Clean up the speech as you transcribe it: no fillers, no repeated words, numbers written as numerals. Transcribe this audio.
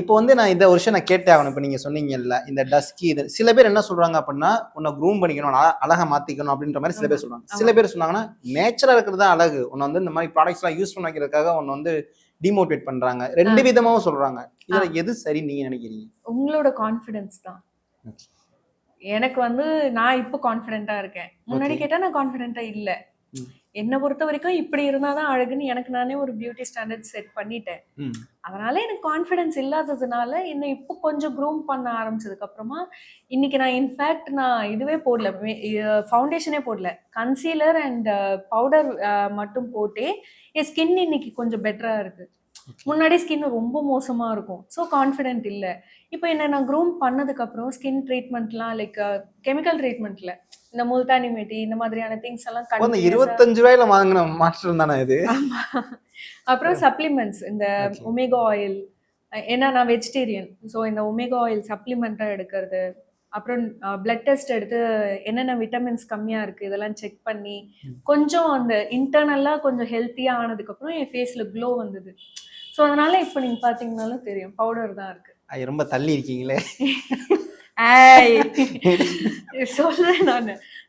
இப்போ வந்து நான் இந்த வருஷம் நான் கேட்டே ஆகணும். இப்போ நீங்க சொன்னீங்கல்ல, இந்த டஸ்கி இது சில பேர் என்ன சொல்றாங்க அப்படின்னா, உன்னை க்ரூம் பண்ணிக்கணும், அழகா மாத்திக்கணும் அப்படின்ற மாதிரி சில ஆமா பேர் சொல்றாங்க. சில ஆமா பேர் சொன்னாங்கன்னா, நேச்சரா இருக்கிறது தான் அழகு. உன்னை வந்து இந்த மாதிரி ப்ராடக்ட்ஸ்லாம் யூஸ் பண்ண வைக்கிறதுக்காக உன்னை வந்து டிமோட்டிவேட் பண்றாங்க. 2 விதமாவும் சொல்றாங்க. இதுல எது சரி நீங்க நினைக்கிறீங்க? உங்களோட கான்ஃபிடன்ஸ் தான். எனக்கு வந்து நான் இப்போ கான்ஃபிடென்ட்டா இருக்கேன். முன்னாடி கேட்டா நான் கான்ஃபிடென்ட்டா இல்ல. என்ன பொறுத்த வரைக்கும் இப்படி இருந்தாதான் அழகுன்னு எனக்கு நானே ஒரு பியூட்டி ஸ்டாண்டர்ட் செட் பண்ணிட்டேன். அதனால எனக்கு கான்ஃபிடன்ஸ் இல்லாததுனால என்ன இப்போ கொஞ்சம் க்ரூம் பண்ண ஆரம்பிச்சதுக்கு அப்புறமா இன்னைக்கு நான் இன்ஃபேக்ட் நான் இதுவே போடல, ஃபவுண்டேஷனே போடல, கன்சீலர் அண்ட் பவுடர் மட்டும் போட்டே என் ஸ்கின் இன்னைக்கு கொஞ்சம் பெட்டரா இருக்கு. முன்னாடி ஸ்கின் ரொம்ப மோசமா இருக்கும். ஸோ கான்ஃபிடென்ட் இல்லை. இப்போ என்ன நான் க்ரூம் பண்ணதுக்கு அப்புறம் ஸ்கின் ட்ரீட்மெண்ட்லாம் லைக் கெமிக்கல் ட்ரீட்மெண்ட்ல இந்த முல்தானி மெட்டி இந்த மாதிரியான திங்ஸ் எல்லாம் 25 ரூபாயில வாங்கின மாற்றம் தானே இது. அப்புறம் சப்ளிமெண்ட்ஸ் இந்த ஒமேகா ஆயில், ஏன்னா நான் வெஜிடேரியன், ஸோ இந்த ஒமேகா ஆயில் சப்ளிமெண்ட்டாக எடுக்கிறது, அப்புறம் பிளட் டெஸ்ட் எடுத்து என்னென்ன விட்டமின்ஸ் கம்மியாக இருக்குது இதெல்லாம் செக் பண்ணி கொஞ்சம் அந்த இன்டர்னலாக கொஞ்சம் ஹெல்த்தியாக ஆனதுக்கப்புறம் என் ஃபேஸில் க்ளோ வந்தது. ஸோ அதனால இப்போ நீங்கள் பார்த்தீங்கன்னாலும் தெரியும் பவுடர் தான் இருக்கு. ரொம்ப தள்ளி இருக்கீங்களே. சொல்றேன் நான்.